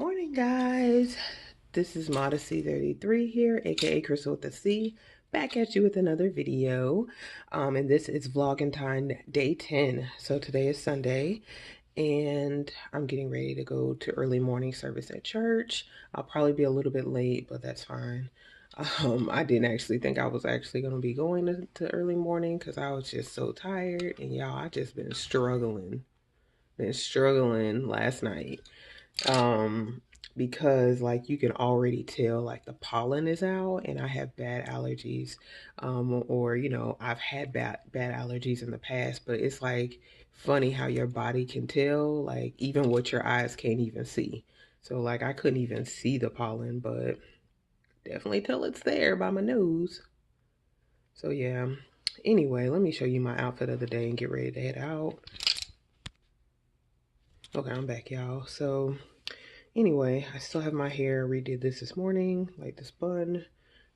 Morning, guys. This is Modesty 33 here, aka Crystal with a C, back at you with another video. And this is Vlogentine day 10. So today is Sunday, and I'm getting ready to go to early morning service at church. I'll probably be a little bit late, but that's fine. I didn't actually think I was actually going to be going to early morning because I was just so tired. And y'all, I just been struggling last night. um because like you can already tell like the pollen is out, and I have bad allergies, or I've had bad allergies in the past, but it's like funny how your body can tell, like even what your eyes can't even see. So like I couldn't even see the pollen, but definitely tell it's there by my nose. So yeah, anyway, let me show you my outfit of the day and get ready to head out. Okay, I'm back, y'all. So anyway, I still have my hair. Redid this morning, like this bun.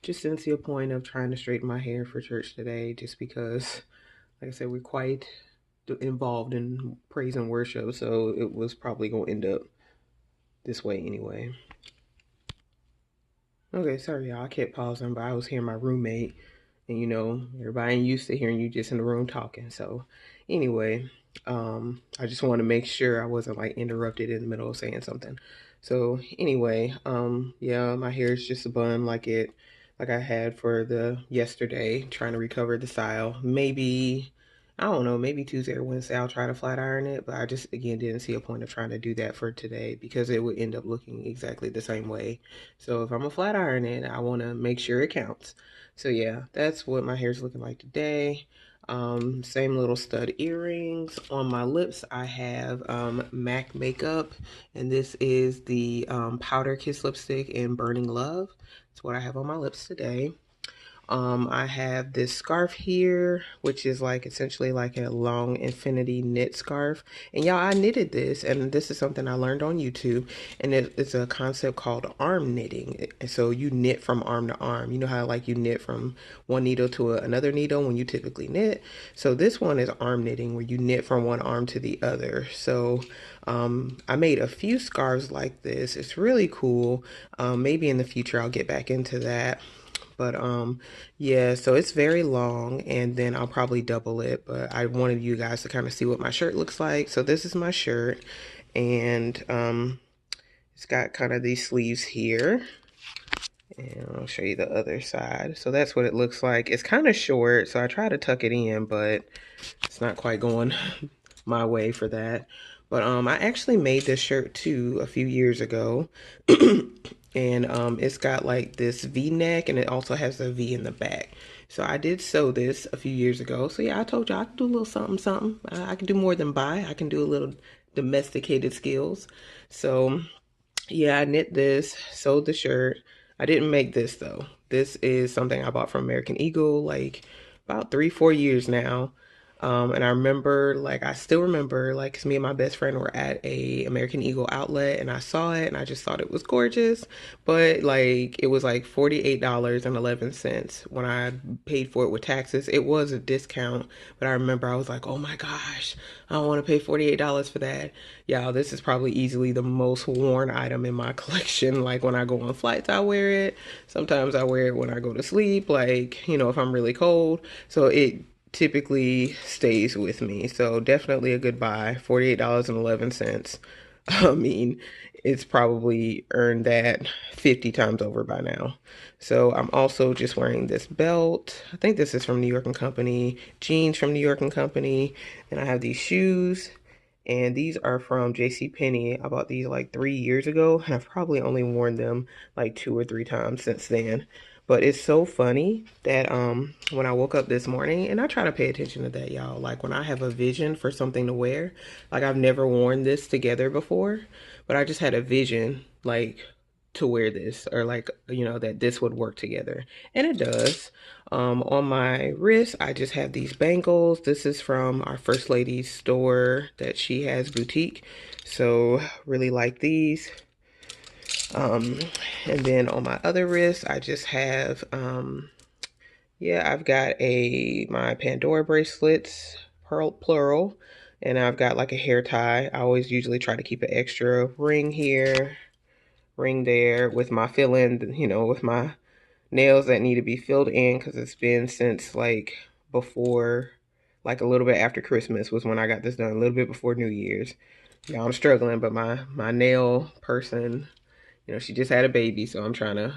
Just didn't see a point of trying to straighten my hair for church today, just because, like I said, we're quite involved in praise and worship, so it was probably going to end up this way anyway. Okay, sorry y'all, I kept pausing, but I was hearing my roommate, and everybody ain't used to hearing you just in the room talking. So anyway, I just want to make sure I wasn't like interrupted in the middle of saying something. So anyway, yeah, my hair is just a bun like I had for the yesterday, trying to recover the style. Maybe, I don't know, maybe Tuesday or Wednesday I'll try to flat iron it, but I just again didn't see a point of trying to do that for today because it would end up looking exactly the same way. So if I'm a flat iron it, I want to make sure it counts. So yeah, that's what my hair's looking like today. Same little stud earrings. On my lips, I have MAC makeup, and this is the Powder Kiss lipstick in Burning Love. That's what I have on my lips today. I have this scarf here, which is like essentially like a long infinity knit scarf. And y'all, I knitted this, and this is something I learned on YouTube. And it's a concept called arm knitting. And so you knit from arm to arm. You know how like you knit from one needle to another needle when you typically knit. So this one is arm knitting, where you knit from one arm to the other. So I made a few scarves like this. It's really cool. Maybe in the future I'll get back into that. But yeah, so it's very long, and then I'll probably double it, but I wanted you guys to kind of see what my shirt looks like. So this is my shirt, and it's got kind of these sleeves here, and I'll show you the other side. So that's what it looks like. It's kind of short, so I try to tuck it in, but it's not quite going my way for that. But I actually made this shirt too a few years ago. And it's got like this V-neck, and it also has a V in the back. So I did sew this a few years ago. So yeah, I told you I could do a little something, something. I can do more than buy. I can do a little domesticated skills. So yeah, I knit this, sewed the shirt. I didn't make this though. This is something I bought from American Eagle like about 3, 4 years now. And I remember, like, I still remember, like, 'cause me and my best friend were at a American Eagle outlet, and I saw it, and I just thought it was gorgeous. But like, it was like $48.11 when I paid for it with taxes. It was a discount, but I remember I was like, oh my gosh, I don't want to pay $48 for that. Yeah, this is probably easily the most worn item in my collection. Like when I go on flights, I wear it. Sometimes I wear it when I go to sleep, like, if I'm really cold. So it typically stays with me. So definitely a good buy. $48.11. I mean, it's probably earned that 50 times over by now. So I'm also just wearing this belt. I think this is from New York and Company, jeans from New York and Company, and I have these shoes. And these are from JCPenney. I bought these like 3 years ago, and I've probably only worn them like 2 or 3 times since then. But it's so funny that when I woke up this morning, and I try to pay attention to that, y'all. Like when I have a vision for something to wear, like I've never worn this together before, but I just had a vision like to wear this, or like that this would work together, and it does. On my wrist, I just have these bangles. This is from our First Lady's store that she has, boutique. So really like these. Um, and then on my other wrist, I just have, yeah, I've got my Pandora bracelets, plural, and I've got like a hair tie. I always usually try to keep an extra ring here. ring there with my fill-in, you know, with my nails that need to be filled in, because it's been since like before, like a little bit after Christmas was when I got this done, a little bit before New Year's. Yeah, I'm struggling, but my nail person, you know, she just had a baby, so I'm trying to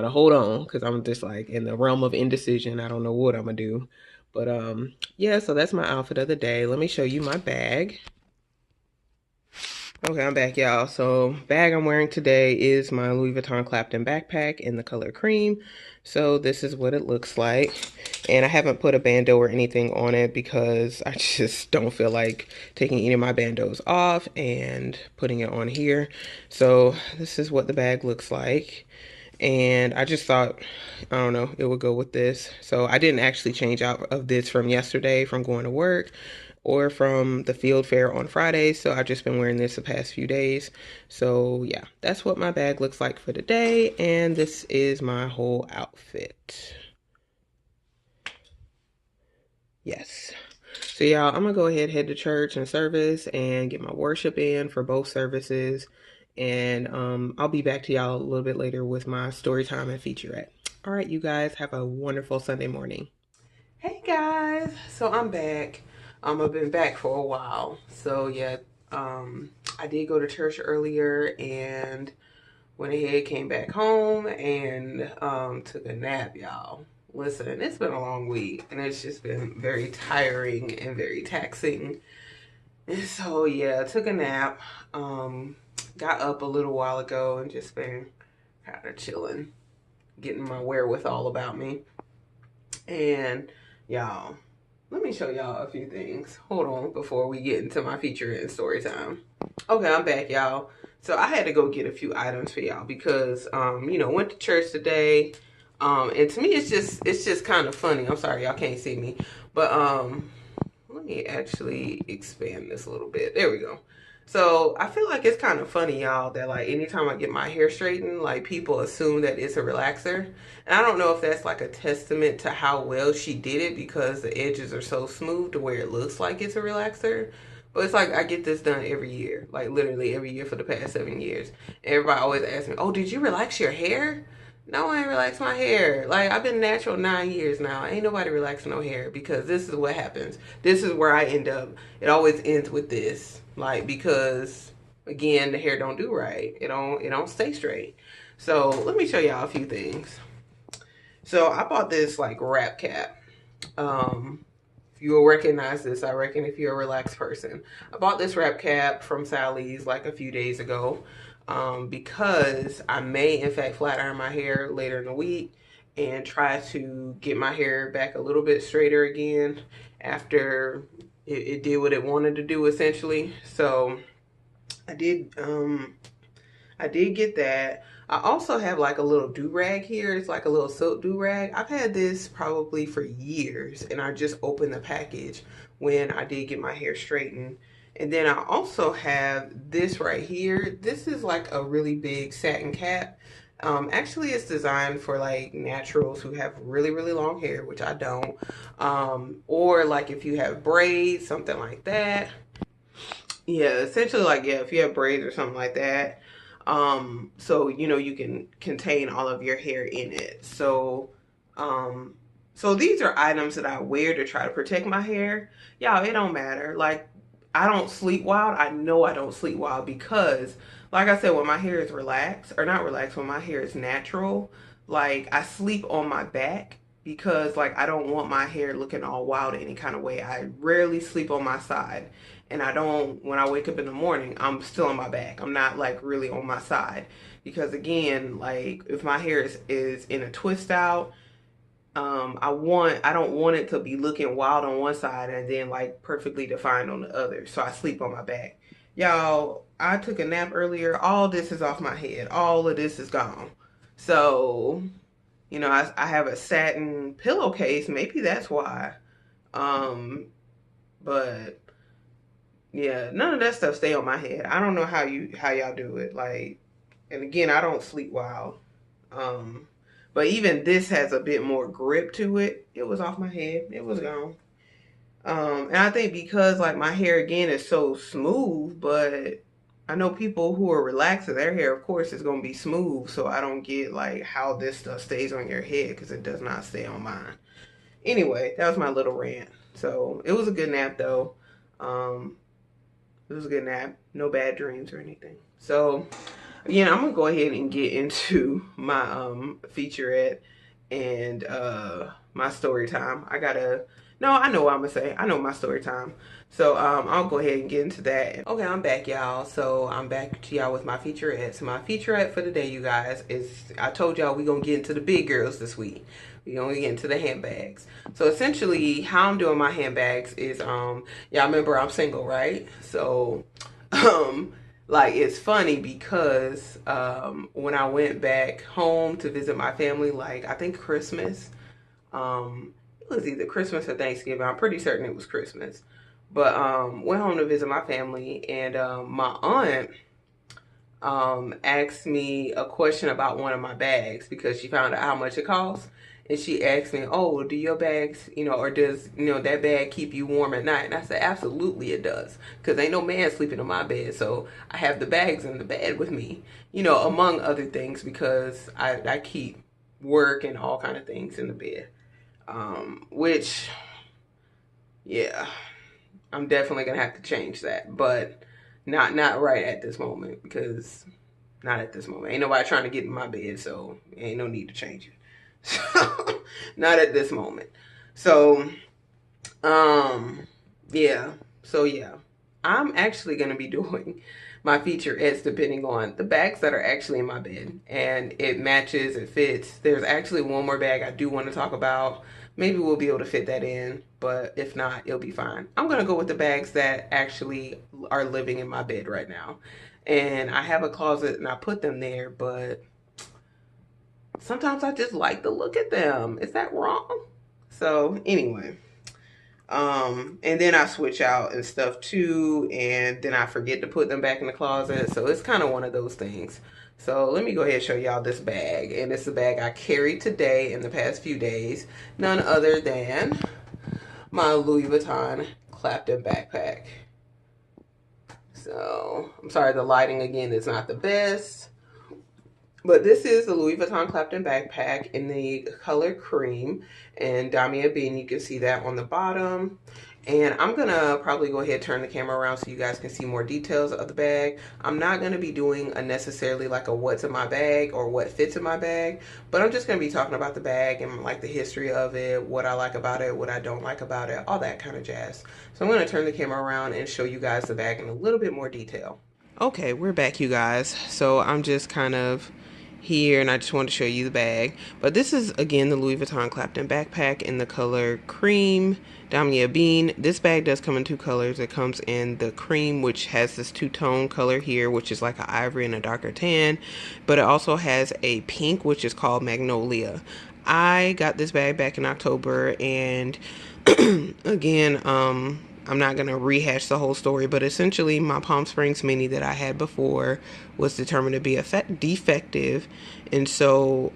hold on because I'm just like in the realm of indecision. I don't know what I'm gonna do. But yeah, so that's my outfit of the day. Let me show you my bag. Okay, I'm back, y'all. So bag I'm wearing today is my Louis Vuitton Clapton backpack in the color cream. So this is what it looks like. And I haven't put a bandeau or anything on it because I just don't feel like taking any of my bandeaus off and putting it on here. So this is what the bag looks like. And I just thought, I don't know, it would go with this. So I didn't actually change out of this from yesterday from going to work or from the field fair on Friday. So I've just been wearing this the past few days. So yeah, that's what my bag looks like for today. And this is my whole outfit. Yes. So y'all, I'm gonna go ahead, head to church and service and get my worship in for both services. And I'll be back to y'all a little bit later with my story time and featurette. All right, you guys have a wonderful Sunday morning. Hey guys, so I'm back. I've been back for a while. So yeah, I did go to church earlier and went ahead, came back home and took a nap, y'all. Listen, it's been a long week and it's just been very tiring and very taxing. And so yeah, I took a nap. Got up a little while ago and just been kind of chilling, getting my wherewithal about me. And y'all, let me show y'all a few things. Hold on before we get into my feature and story time. Okay, I'm back, y'all. So I had to go get a few items for y'all because you know, went to church today. And to me it's just kind of funny. I'm sorry y'all can't see me. But let me actually expand this a little bit. There we go. So I feel like it's kind of funny, y'all, that like anytime I get my hair straightened, like people assume that it's a relaxer. And I don't know if that's like a testament to how well she did it because the edges are so smooth to where it looks like it's a relaxer. But it's like I get this done every year, like literally every year for the past 7 years. Everybody always asks me, "Oh, did you relax your hair?" No, I ain't relaxed my hair. Like, I've been natural 9 years now. Ain't nobody relaxing no hair because this is what happens. This is where I end up. It always ends with this. Like, because again, the hair don't do right. It don't stay straight. So let me show y'all a few things. So I bought this like wrap cap. You'll recognize this, I reckon, if you're a relaxed person. I bought this wrap cap from Sally's like a few days ago because I may, in fact, flat iron my hair later in the week and try to get my hair back a little bit straighter again after it did what it wanted to do, essentially. So I did get that. I also have like a little do-rag here. It's like a little silk do-rag. I've had this probably for years and I just opened the package when I did get my hair straightened. And then I also have this right here. This is like a really big satin cap. Actually, it's designed for like naturals who have really, really long hair, which I don't. Or like if you have braids, something like that. Yeah, essentially like, yeah, if you have braids or something like that. So, you know, you can contain all of your hair in it. So, so these are items that I wear to try to protect my hair. Y'all, it don't matter. Like, I don't sleep wild. I know I don't sleep wild because, like I said, when my hair is relaxed, or not relaxed, when my hair is natural, like I sleep on my back because like I don't want my hair looking all wild any kind of way. I rarely sleep on my side. And I don't, when I wake up in the morning, I'm still on my back. I'm not like really on my side. Because again, like if my hair is in a twist out, I don't want it to be looking wild on one side and then like perfectly defined on the other. So I sleep on my back. Y'all, I took a nap earlier. All this is off my head. All of this is gone. So, you know, I have a satin pillowcase. Maybe that's why. But yeah, none of that stuff stay on my head. I don't know how y'all do it. Like, and again, I don't sleep well. But even this has a bit more grip to it. It was off my head. It was gone. And I think because like my hair again is so smooth, but I know people who are relaxing, their hair, of course, is going to be smooth. So I don't get like how this stuff stays on your head because it does not stay on mine. Anyway, that was my little rant. So it was a good nap though. Um, it was a good nap. No bad dreams or anything. So again, I'm gonna go ahead and get into my featurette and my story time. I know what I'm gonna say. I know my story time. So I'll go ahead and get into that. Okay, I'm back, y'all. So I'm back to y'all with my featurette. So my featurette for the day, you guys, is I told y'all we gonna get into the big girls this week. We gonna get into the handbags. So essentially, how I'm doing my handbags is y'all remember I'm single, right? So like it's funny because when I went back home to visit my family, like I think Christmas, it was either Christmas or Thanksgiving. I'm pretty certain it was Christmas. But went home to visit my family, and my aunt asked me a question about one of my bags because she found out how much it costs. And she asked me, "Oh, do your bags, or does, that bag keep you warm at night?" And I said, "Absolutely it does. Because ain't no man sleeping in my bed. So I have the bags in the bed with me, among other things, because I keep work and all kind of things in the bed. Which, yeah, I'm definitely going to have to change that. But not right at this moment, because not at this moment. Ain't nobody trying to get in my bed, so ain't no need to change it. So, not at this moment. So, yeah. So, yeah. I'm actually going to be doing my featurettes depending on the bags that are actually in my bed. And it matches, it fits. There's actually one more bag I do want to talk about. Maybe we'll be able to fit that in, but if not, it'll be fine. I'm going to go with the bags that actually are living in my bed right now. And I have a closet and I put them there, but sometimes I just like to look at them. Is that wrong? So anyway, and then I switch out and stuff too, and then I forget to put them back in the closet. So it's kind of one of those things. So let me go ahead and show y'all this bag. And it's a bag I carried today in the past few days. None other than my Louis Vuitton Clapton backpack. So I'm sorry, the lighting again is not the best. But this is the Louis Vuitton Clapton backpack in the color cream and Damier Bean. You can see that on the bottom. And I'm going to probably go ahead and turn the camera around so you guys can see more details of the bag. I'm not going to be doing a necessarily like a what's in my bag or what fits in my bag. But I'm just going to be talking about the bag and like the history of it, what I like about it, what I don't like about it, all that kind of jazz. So I'm going to turn the camera around and show you guys the bag in a little bit more detail. Okay, we're back, you guys. So I'm just kind of here and I just want to show you the bag. But this is again the Louis Vuitton Clapton backpack in the color cream Damier Bean. This bag does come in two colors. It comes in the cream, which has this two-tone color here, which is like an ivory and a darker tan, but it also has a pink, which is called Magnolia. I got this bag back in October, and again, I'm not going to rehash the whole story, but essentially my Palm Springs Mini that I had before was determined to be defective. And so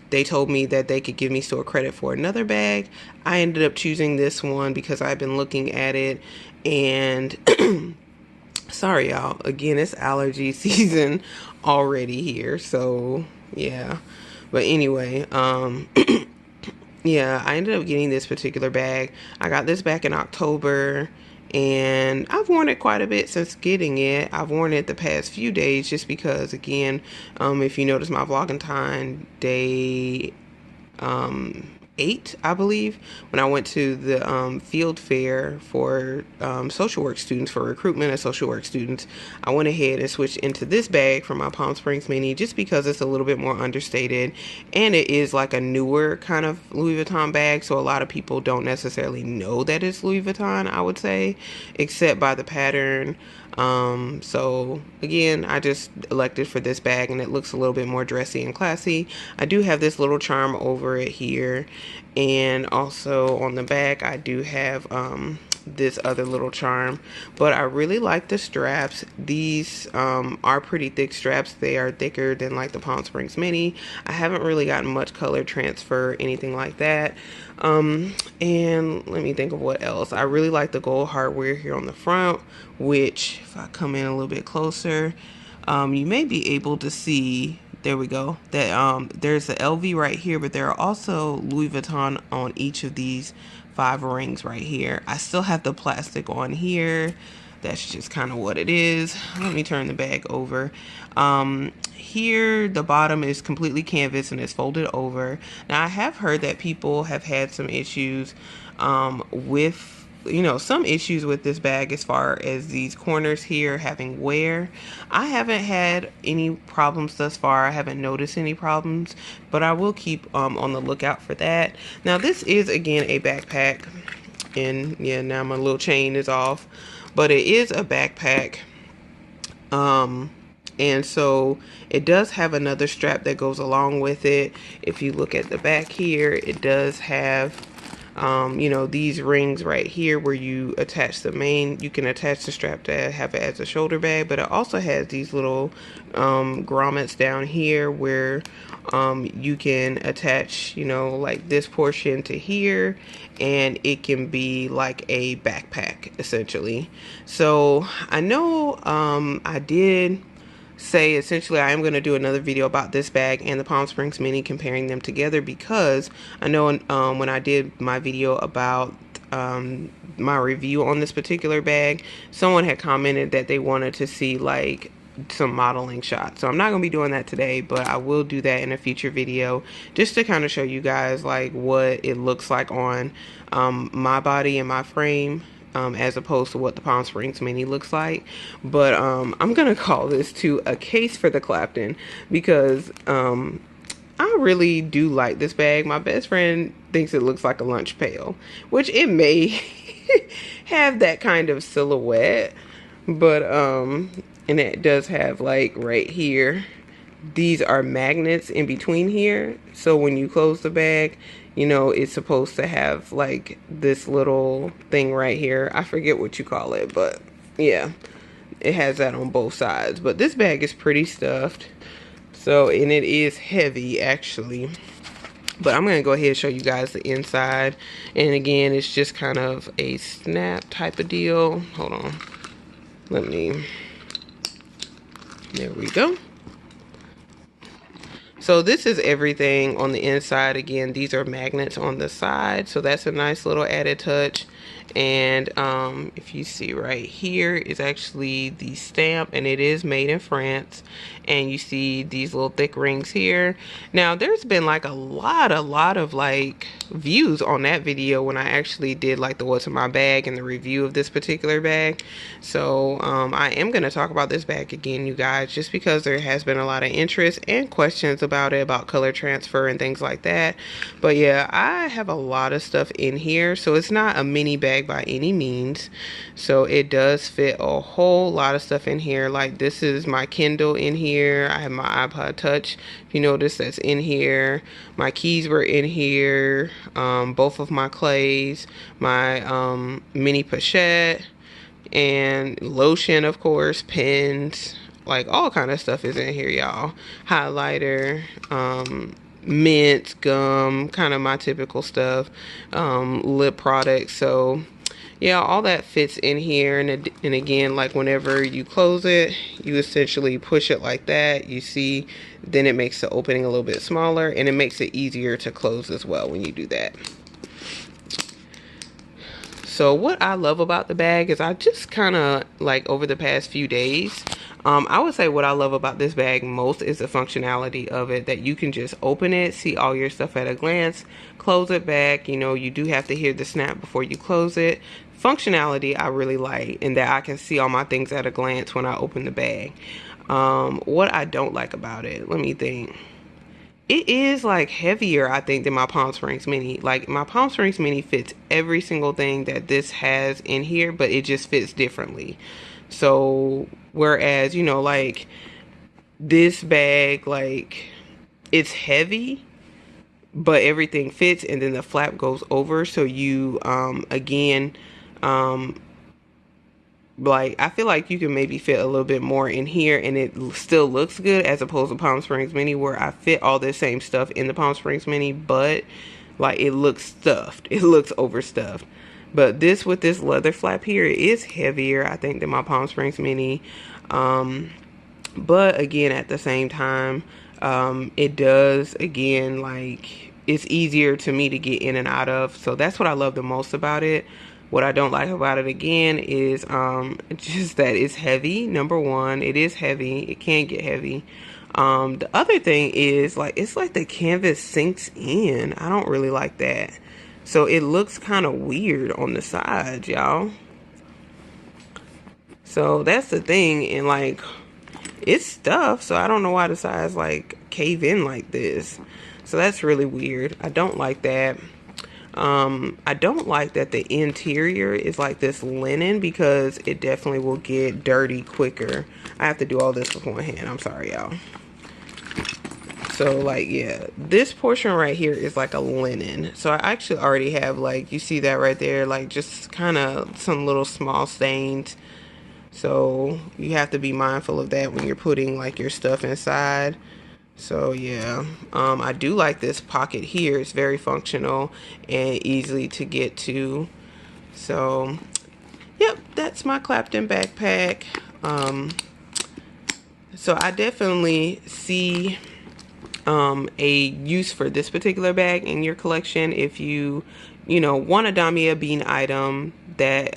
they told me that they could give me store credit for another bag. I ended up choosing this one because I've been looking at it. And sorry, y'all. Again, it's allergy season already here. So, yeah. But anyway, yeah, I ended up getting this particular bag. I got this back in October, and I've worn it quite a bit since getting it. I've worn it the past few days just because, again, if you notice my vlogging time, day 8, I believe, when I went to the field fair for social work students, for recruitment of social work students, I went ahead and switched into this bag from my Palm Springs Mini just because it's a little bit more understated, and it is like a newer kind of Louis Vuitton bag, so a lot of people don't necessarily know that it's Louis Vuitton, I would say, except by the pattern. So again, I just elected for this bag, and it looks a little bit more dressy and classy. I do have this little charm over it here, and also on the back I do have this other little charm. But I really like the straps. These are pretty thick straps. They are thicker than like the Palm Springs Mini. I haven't really gotten much color transfer, anything like that. And let me think of what else. I really like the gold hardware here on the front, which if I come in a little bit closer, you may be able to see, there we go, that there's the LV right here, but there are also Louis Vuitton on each of these 5 rings right here. I still have the plastic on here. That's just kind of what it is. Let me turn the bag over. Here the bottom is completely canvas and it's folded over. Now I have heard that people have had some issues with, you know, some issues with this bag as far as these corners here having wear. I haven't had any problems thus far. I haven't noticed any problems, but I will keep on the lookout for that. Now this is again a backpack, and yeah, now my little chain is off, but it is a backpack. And so it does have another strap that goes along with it. If you look at the back here, it does have you know, these rings right here where you attach the main, you can attach the strap to have it as a shoulder bag, but it also has these little grommets down here where you can attach, you know, like this portion to here, and it can be like a backpack essentially. So I know I did say essentially I am going to do another video about this bag and the Palm Springs Mini, comparing them together, because I know when I did my video about my review on this particular bag, someone had commented that they wanted to see like some modeling shots. So I'm not going to be doing that today, but I will do that in a future video, just to kind of show you guys like what it looks like on my body and my frame, as opposed to what the Palm Springs Mini looks like. But I'm gonna call this to a case for the Clapton, because I really do like this bag. My best friend thinks it looks like a lunch pail, which it may have that kind of silhouette, but and it does have like right here, these are magnets in between here, so when you close the bag, you know, it's supposed to have like this little thing right here. I forget what you call it, but yeah, it has that on both sides. But this bag is pretty stuffed, so, and it is heavy actually. But I'm gonna go ahead and show you guys the inside, and again, it's just kind of a snap type of deal. Hold on, let me, there we go. So this is everything on the inside. Again, these are magnets on the side, so that's a nice little added touch. And if you see right here is actually the stamp, and it is made in France. And you see these little thick rings here. Now there's been like a lot of like views on that video when I actually did like the what's in my bag and the review of this particular bag. So I am going to talk about this bag again, you guys, just because there has been a lot of interest and questions about it, about color transfer and things like that. But yeah, I have a lot of stuff in here, so it's not a mini bag by any means. So it does fit a whole lot of stuff in here. Like this is my Kindle in here. I have my iPod Touch, if you notice, that's in here. My keys were in here. Both of my clays, my mini pochette, and lotion, of course, pens, like all kind of stuff is in here, y'all. Highlighter, mint, gum, kind of my typical stuff, lip products. So yeah, all that fits in here. And again, like whenever you close it, you essentially push it like that, you see, then it makes the opening a little bit smaller, and it makes it easier to close as well when you do that. So what I love about the bag is I just kind of like over the past few days, I would say what I love about this bag most is the functionality of it, that you can just open it, see all your stuff at a glance, close it back. You know, you do have to hear the snap before you close it. Functionality I really like, and that I can see all my things at a glance when I open the bag. What I don't like about it, let me think. It is like heavier, I think, than my Palm Springs Mini. Like my Palm Springs Mini fits every single thing that this has in here, but it just fits differently. So whereas, you know, like this bag, like it's heavy, but everything fits, and then the flap goes over, so you again Um, like I feel like you can maybe fit a little bit more in here and it still looks good, as opposed to Palm Springs Mini, where I fit all this same stuff in the Palm Springs Mini, but like it looks stuffed, it looks overstuffed. But this, with this leather flap here, it is heavier, I think, than my Palm Springs Mini. But again, at the same time, it does, again, like, it's easier to me to get in and out of. So that's what I love the most about it. What I don't like about it, again, is just that it's heavy. Number one, it is heavy. It can get heavy. The other thing is, like, it's like the canvas sinks in. I don't really like that. So it looks kind of weird on the sides, y'all. So that's the thing. And like, it's stuff, so I don't know why the sides like cave in like this. So that's really weird. I don't like that. I don't like that the interior is like this linen, because it definitely will get dirty quicker. I have to do all this with one hand. I'm sorry, y'all. So like, yeah, this portion right here is like a linen. So I actually already have, like, you see that right there, like just kind of some little small stains. So you have to be mindful of that when you're putting like your stuff inside. So yeah, I do like this pocket here. It's very functional and easily to get to. So yep, that's my Clapton backpack. So I definitely see a use for this particular bag in your collection. If you want a Damier Bean item that,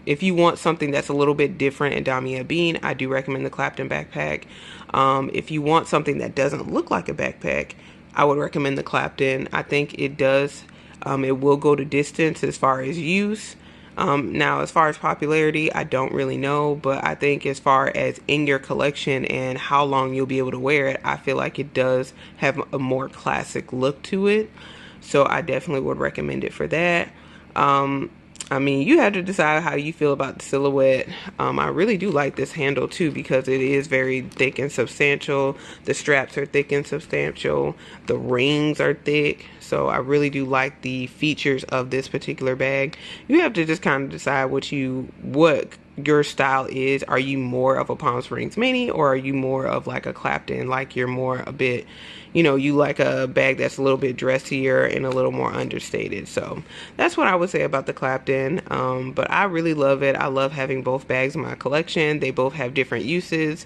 if you want something that's a little bit different in Damier Bean, I do recommend the Clapton backpack. If you want something that doesn't look like a backpack, I would recommend the Clapton. I think it does, it will go to distance as far as use. Now, as far as popularity, I don't really know, but I think as far as in your collection and how long you'll be able to wear it, I feel like it does have a more classic look to it. So I definitely would recommend it for that. I mean, you have to decide how you feel about the silhouette. I really do like this handle too, because it is very thick and substantial. The straps are thick and substantial. The rings are thick. So I really do like the features of this particular bag. You have to just kind of decide what your style is. Are you more of a Palm Springs Mini, or are you more of like a Clapton? Like, you're more a bit, you like a bag that's a little bit dressier and a little more understated. So that's what I would say about the Clapton. But I really love it. I love having both bags in my collection. They both have different uses.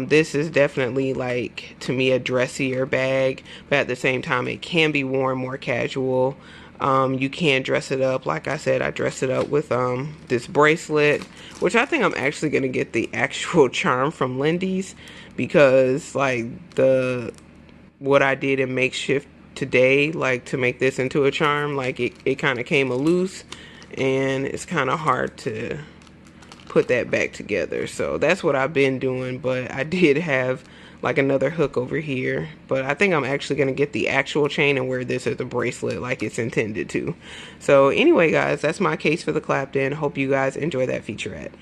This is definitely, like, to me, a dressier bag, but at the same time, it can be worn more casual. You can dress it up. Like I said, I dressed it up with this bracelet, which I think I'm actually going to get the actual charm from Lindy's, because like what I did in makeshift today, like to make this into a charm, like it kind of came loose, and it's kind of hard to put that back together. So that's what I've been doing, but I did have like another hook over here, but I think I'm actually going to get the actual chain and wear this as a bracelet like it's intended to. So anyway, guys, that's my case for the Clapton. Hope you guys enjoy that featurette.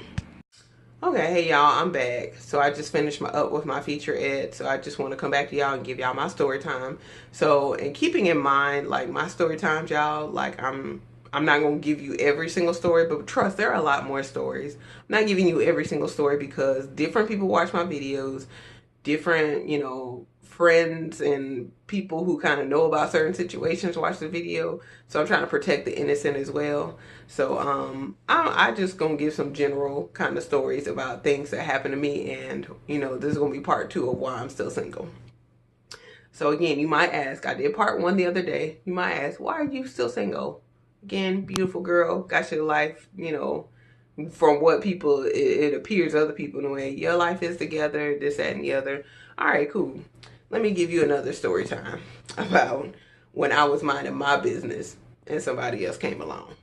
Okay, hey y'all, I'm back. So I just finished up with my featurette. So I just want to come back to y'all and give y'all my story time. So, and keeping in mind, like, my story times, y'all, like, I'm not going to give you every single story, but trust, there are a lot more stories. I'm not giving you every single story because different people watch my videos, different, friends and people who kind of know about certain situations watch the video. So I'm trying to protect the innocent as well. So I just gonna give some general kind of stories about things that happened to me, and this is gonna be part 2 of why I'm still single. So again, you might ask, I did part 1 the other day. You might ask, why are you still single? Again, beautiful girl, got your life, from what people, it appears other people the way your life is together, this, that, and the other. All right, cool. Let me give you another story time about when I was minding my business and somebody else came along.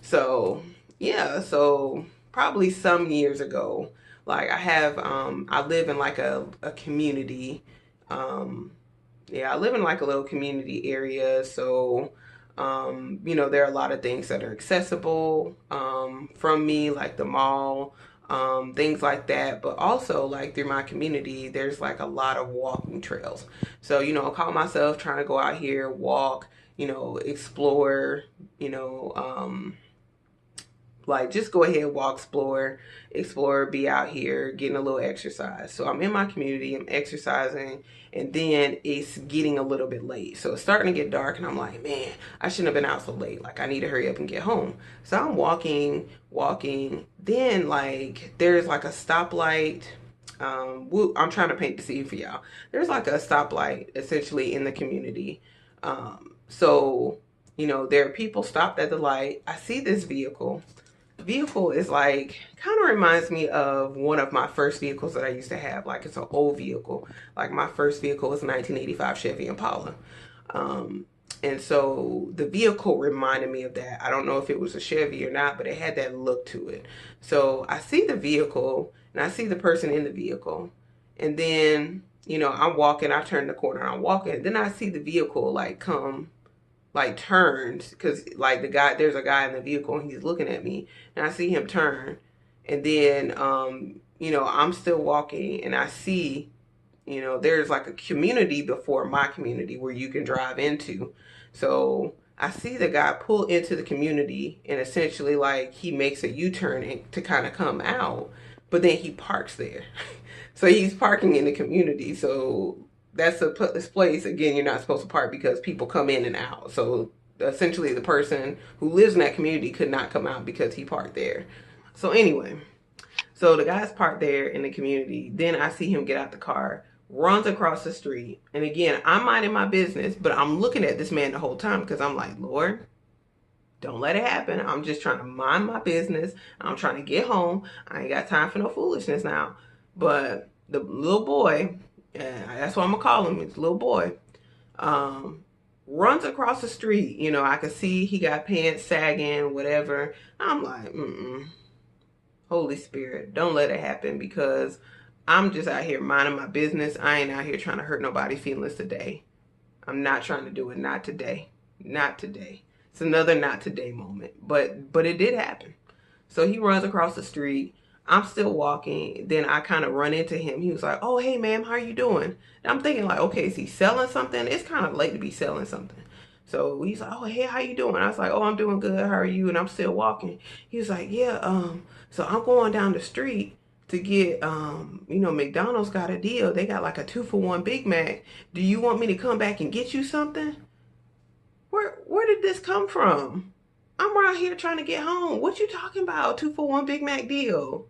So yeah, so probably some years ago, like, I live in like a community. Yeah, I live in like a little community area. So there are a lot of things that are accessible from me, like the mall, things like that. But also, like, through my community, there's like a lot of walking trails. So, I call myself trying to go out here, walk, explore, Like, just go ahead, walk, explore, be out here, getting a little exercise. So I'm in my community, I'm exercising, and then it's getting a little bit late. So it's starting to get dark, and I'm like, man, I shouldn't have been out so late. Like, I need to hurry up and get home. So I'm walking. Then, like, there's like a stoplight. I'm trying to paint the scene for y'all. There's like a stoplight essentially in the community. So, there are people stopped at the light. I see this vehicle. The vehicle is like, kind of reminds me of one of my first vehicles that I used to have. Like, it's an old vehicle. Like, my first vehicle was a 1985 Chevy Impala. And so the vehicle reminded me of that. I don't know if it was a Chevy or not, but it had that look to it. So I see the vehicle and I see the person in the vehicle. And then, I'm walking, I turn the corner, I'm walking. Then I see the vehicle like come, like turns, because like there's a guy in the vehicle and he's looking at me. And I see him turn. And then, I'm still walking and I see, there's like a community before my community where you can drive into. So I see the guy pull into the community and essentially like he makes a U-turn to kind of come out, but then he parks there. So he's parking in the community. So that's this place, again, you're not supposed to park because people come in and out. So essentially the person who lives in that community could not come out because he parked there. So anyway, so the guy's parked there in the community. Then I see him get out the car, runs across the street. And again, I'm minding my business, but I'm looking at this man the whole time because I'm like, Lord, don't let it happen. I'm just trying to mind my business. I'm trying to get home. I ain't got time for no foolishness now. But the little boy, that's what I'm going to call him, it's a little boy, runs across the street. I could see he got pants sagging, whatever. I'm like, Holy Spirit, don't let it happen, because I'm just out here minding my business. I ain't out here trying to hurt nobody's feelings today. I'm not trying to do it. Not today. Not today. It's another not today moment. But it did happen. So he runs across the street. I'm still walking. Then I kind of run into him. He was like, oh, hey, ma'am, how are you doing? And I'm thinking like, okay, is he selling something? It's kind of late to be selling something. So he's like, oh, hey, how you doing? I was like, oh, I'm doing good. How are you? And I'm still walking. He was like, yeah, so I'm going down the street to get, McDonald's got a deal. They got like a 2-for-1 Big Mac. Do you want me to come back and get you something? Where did this come from? I'm around here trying to get home. What you talking about? 2-for-1 Big Mac deal.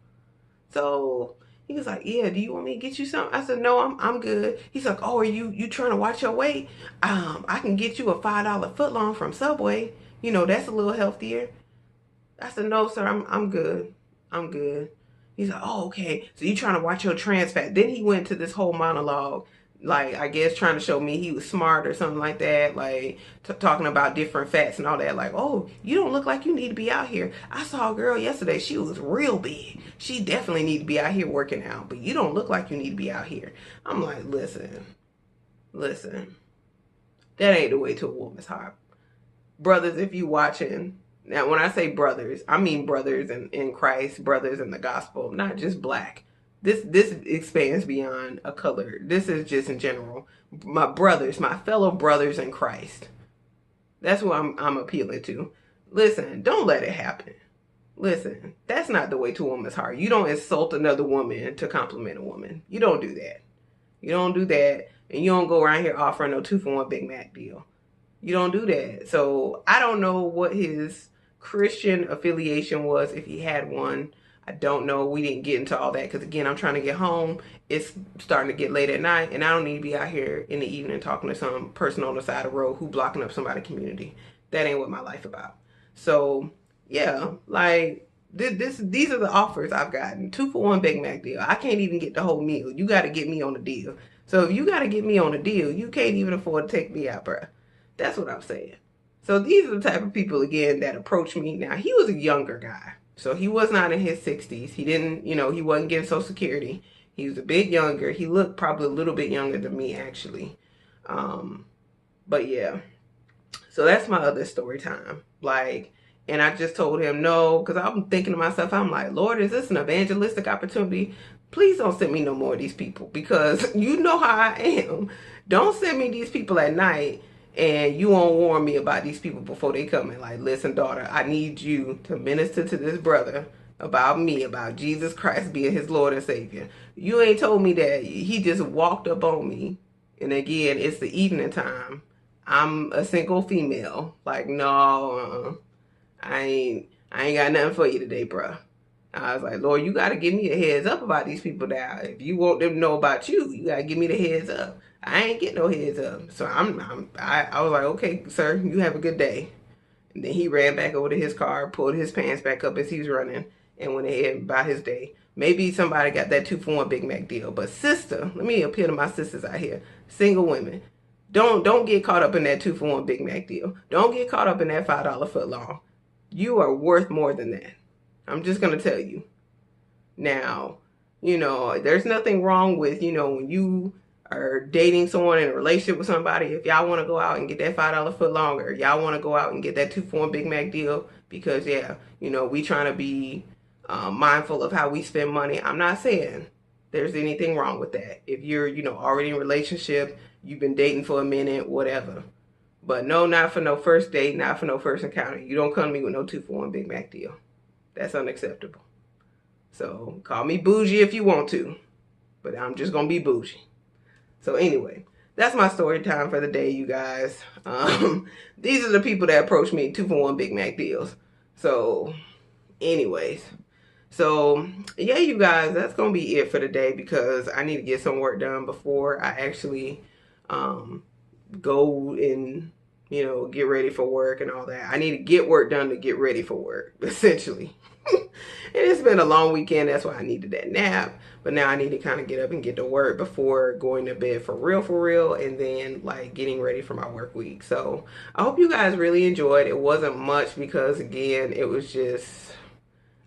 So he was like, yeah, do you want me to get you something? I said, no, I'm good. He's like, oh, are you trying to watch your weight? I can get you a $5 footlong from Subway. That's a little healthier. I said, no, sir, I'm good. I'm good. He's like, oh, okay. So you trying to watch your trans fat. Then he went to this whole monologue, like, I guess trying to show me he was smart or something like that, like talking about different fats and all that. Like, oh, you don't look like you need to be out here. I saw a girl yesterday. She was real big. She definitely need to be out here working out, but you don't look like you need to be out here. I'm like, listen, that ain't the way to a woman's heart. Brothers, if you watching, now when I say brothers, I mean brothers in Christ, brothers in the gospel, not just black. This expands beyond a color. This is just in general. My brothers, my fellow brothers in Christ. That's what I'm appealing to. Listen, don't let it happen. Listen, that's not the way to a woman's heart. You don't insult another woman to compliment a woman. You don't do that. You don't do that. And you don't go around here offering no 2-for-1 Big Mac deal. You don't do that. So I don't know what his Christian affiliation was, if he had one. I don't know. We didn't get into all that because, again, I'm trying to get home. It's starting to get late at night, and I don't need to be out here in the evening talking to some person on the side of the road who blocking up somebody's community. That ain't what my life about. So, yeah, like, these are the offers I've gotten. 2-for-1 Big Mac deal. I can't even get the whole meal. You got to get me on a deal. So if you got to get me on a deal, you can't even afford to take me out, bruh. That's what I'm saying. So these are the type of people, again, that approach me. Now, he was a younger guy. So he was not in his 60s. He didn't, he wasn't getting Social Security. He was a bit younger. He looked probably a little bit younger than me, actually. But yeah. So that's my other story time. Like, and I just told him no, because I'm thinking to myself, I'm like, Lord, is this an evangelistic opportunity? Please don't send me no more of these people, because you know how I am. Don't send me these people at night and you won't warn me about these people before they come in. Like, listen, daughter, I need you to minister to this brother about me, about Jesus Christ being his Lord and Savior. You ain't told me that. He just walked up on me. And again, it's the evening time. I'm a single female. Like, no, I ain't got nothing for you today, bruh. I was like, Lord, you got to give me a heads up about these people now. If you want them to know about you, you got to give me the heads up. I ain't get no heads up. So I was like, okay, sir, you have a good day. And then he ran back over to his car, pulled his pants back up as he was running, and went ahead about his day. Maybe somebody got that 2-for-1 Big Mac deal. But sister, let me appeal to my sisters out here, single women. Don't get caught up in that 2-for-1 Big Mac deal. Don't get caught up in that $5 foot long. You are worth more than that. I'm just going to tell you. Now, there's nothing wrong with, when you are dating someone in a relationship with somebody, if y'all want to go out and get that $5 foot longer, y'all want to go out and get that 2-for-1 Big Mac deal, because we trying to be mindful of how we spend money. I'm not saying there's anything wrong with that. If you're, already in a relationship, you've been dating for a minute, whatever. But no, not for no first date, not for no first encounter. You don't come to me with no 2-for-1 Big Mac deal. That's unacceptable. So call me bougie if you want to, but I'm just gonna be bougie. So anyway, that's my story time for the day, you guys. These are the people that approach me 2-for-1 Big Mac deals. So anyways, so yeah, you guys, that's gonna be it for the day, because I need to get some work done before I actually go and get ready for work and all that. I need to get work done to get ready for work, essentially. And it's been a long weekend. That's why I needed that nap. But now I need to kind of get up and get to work before going to bed for real, and then like getting ready for my work week. So I hope you guys really enjoyed. It wasn't much because, again, it was just,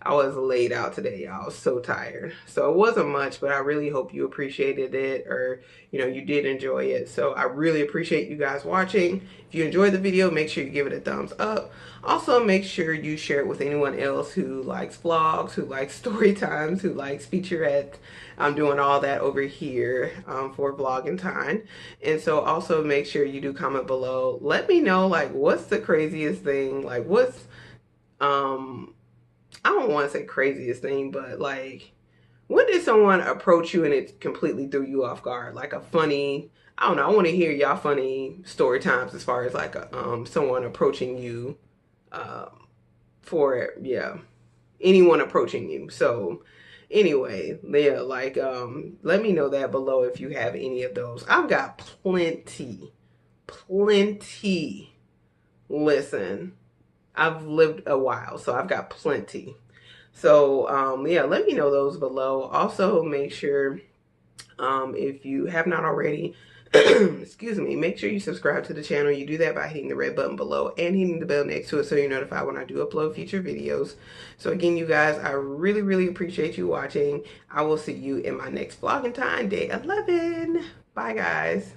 I was laid out today. I was so tired. So it wasn't much, but I really hope you appreciated it, or, you did enjoy it. So I really appreciate you guys watching. If you enjoyed the video, make sure you give it a thumbs up. Also, make sure you share it with anyone else who likes vlogs, who likes story times, who likes Featurette. I'm doing all that over here for Entine. And so also make sure you do comment below. Let me know, like, what's the craziest thing? Like, what's, I don't want to say craziest thing, but like, when did someone approach you and it completely threw you off guard? Like a funny, I don't know, I want to hear y'all funny story times as far as like someone approaching you for, anyone approaching you. So anyway, yeah, like, let me know that below if you have any of those. I've got plenty. Listen, I've lived a while, so I've got plenty. So yeah, let me know those below. Also, make sure if you have not already, excuse me, make sure you subscribe to the channel. You do that by hitting the red button below and hitting the bell next to it so you're notified when I do upload future videos. So again, you guys, I really appreciate you watching. I will see you in my next vlog in time, day 11. Bye, guys.